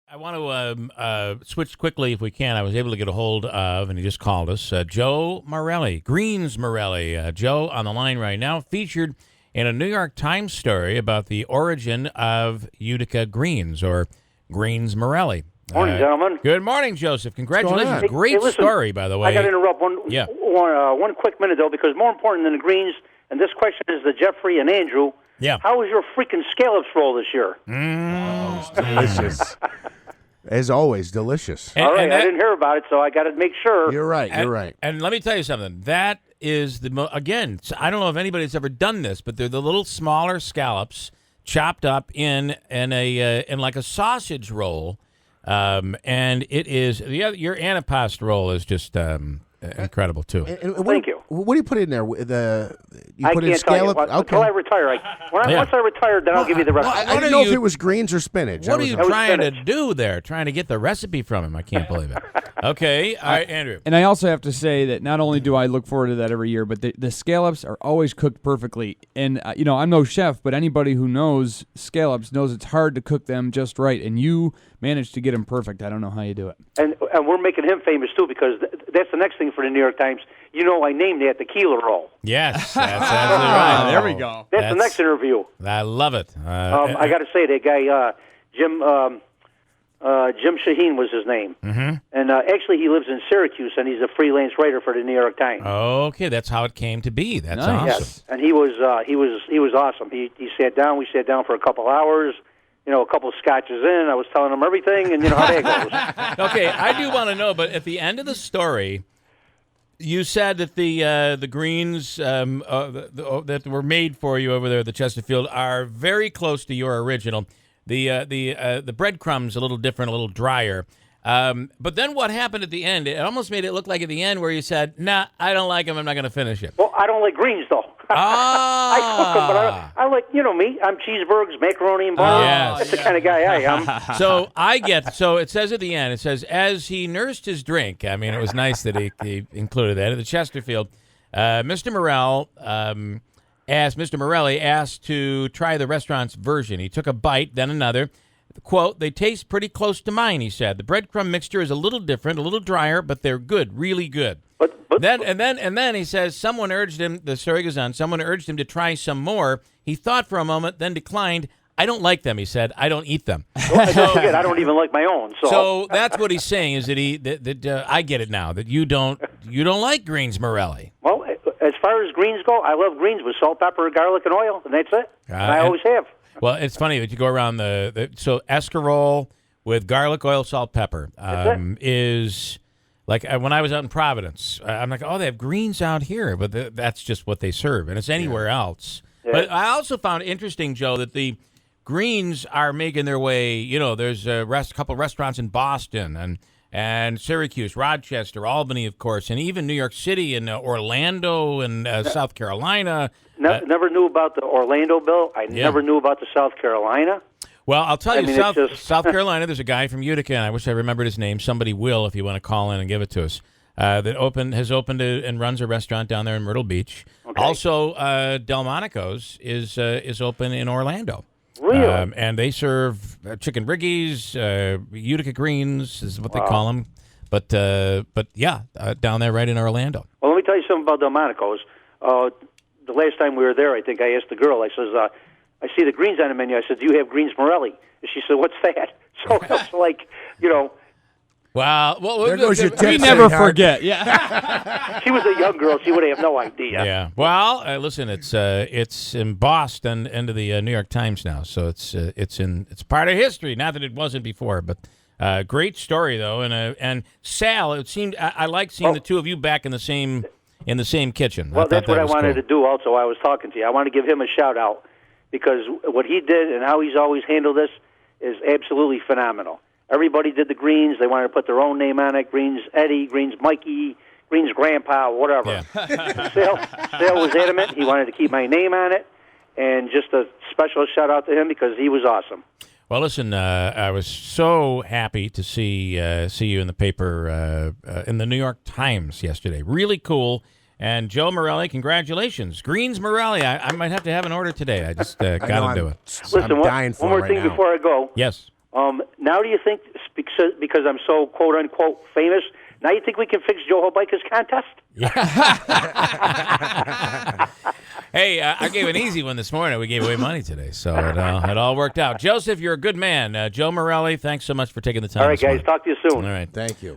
I want to switch quickly if we can. I was able to get a hold of, and he just called us, Joe Morelle, Greens Morelle. Joe on the line right now, featured in a New York Times story about the origin of Utica greens, or Greens Morelle. Morning, gentlemen. Good morning, Joseph. Congratulations. Hey, Great listen, story, by the way. I got to interrupt one quick minute, though, because more important than the greens, and this question is to Jeffrey and Andrew. Yeah. How was your freaking scallops roll this year? Oh, delicious. As always, delicious. All right, I didn't hear about it, so I got to make sure. You're right. You're right. And let me tell you something. That is again, I don't know if anybody's ever done this, but they're the little smaller scallops chopped up in like a sausage roll, and it is your antipasto roll is just incredible too. Thank you. What do you put in there? You I put in can't tell you. scallop? Until I retire. Once I retire, then I'll give you the recipe. I didn't know if it was greens or spinach. What are you trying to do there? Trying to get the recipe from him? I can't believe it. Okay, all right, Andrew. And I also have to say that not only do I look forward to that every year, but the scallops are always cooked perfectly. And, I'm no chef, but anybody who knows scallops knows it's hard to cook them just right. And you managed to get them perfect. I don't know how you do it. And we're making him famous, too, because that's the next thing for the New York Times. I named that tequila roll. Yes, that's absolutely right. There we go. That's the next interview. I love it. I got to say, that guy, Jim Shaheen was his name. Mm-hmm. And actually, he lives in Syracuse, and he's a freelance writer for the New York Times. Okay, that's how it came to be. That's nice. awesome. Yes, and he was awesome. He sat down. We sat down for a couple hours. A couple of scotches in. I was telling him everything, and how that goes. Okay, I do want to know, but at the end of the story, you said that the greens that were made for you over there at the Chesterfield are very close to your original. The breadcrumbs a little different, a little drier. But then what happened at the end? It almost made it look like at the end where you said, "Nah, I don't like them. I'm not going to finish it." Well, I don't like greens though. I cook them, but I like me. I'm cheeseburgers, macaroni, and butter. Yes. That's the kind of guy I am. So it says at the end, it says, as he nursed his drink. I mean, it was nice that he included that at the Chesterfield. Mr. Morelle asked to try the restaurant's version. He took a bite, then another. Quote, "They taste pretty close to mine," he said. "The breadcrumb mixture is a little different, a little drier, but they're good, really good." But then he says someone urged him, the story goes on, someone urged him to try some more. He thought for a moment, then declined. "I don't like them," he said. "I don't eat them." Well, don't forget, I don't even like my own. So that's what he's saying, is that I get it now, that you don't like greens Morelle. Well, as far as greens go, I love greens with salt, pepper, garlic, and oil, and that's it. And I always have. Well, it's funny that you go around so escarole with garlic, oil, salt, pepper is like when I was out in Providence. I'm like, oh, they have greens out here, but that's just what they serve, and it's anywhere else. Yeah. But I also found it interesting, Joe, that the greens are making their way. There's a couple restaurants in Boston and Syracuse, Rochester, Albany, of course, and even New York City and Orlando and South Carolina. Never knew about the Orlando bill. I never knew about the South Carolina. Well, I'll tell you, South Carolina, there's a guy from Utica, and I wish I remembered his name. Somebody will, if you want to call in and give it to us, that has opened and runs a restaurant down there in Myrtle Beach. Okay. Also, Delmonico's is open in Orlando. Really? And they serve chicken riggies, Utica greens is what they call them. But down there right in Orlando. Well, let me tell you something about Delmonico's. The last time we were there, I think I asked the girl, I says, I see the greens on the menu. I said, "Do you have greens Morelle?" And she said, "What's that?" So it's like, Wow. Well, there goes your we never forget. Yeah. She was a young girl. She would have no idea. Yeah. Well, listen, it's embossed into the New York Times now, so it's part of history. Not that it wasn't before, but great story though. And Sal, it seemed I like seeing the two of you back in the same kitchen. Well, that's what I wanted to do. Also, I was talking to you. I want to give him a shout out because what he did and how he's always handled this is absolutely phenomenal. Everybody did the greens. They wanted to put their own name on it. Greens Eddie, Greens Mikey, Greens Grandpa, whatever. Yeah. Sale was adamant. He wanted to keep my name on it. And just a special shout out to him because he was awesome. Well, listen, I was so happy to see you in the paper in the New York Times yesterday. Really cool. And Joe Morelle, congratulations. Greens Morelle. I might have to have an order today. I just got to do it. Listen, one more thing before I go. Yes. Now do you think, because I'm so quote-unquote famous, now you think we can fix Joe Bikers contest? Hey, I gave an easy one this morning. We gave away money today, so it all worked out. Joseph, you're a good man. Joe Morelle, thanks so much for taking the time. All right, this morning. guys, talk to you soon. All right. Thank you.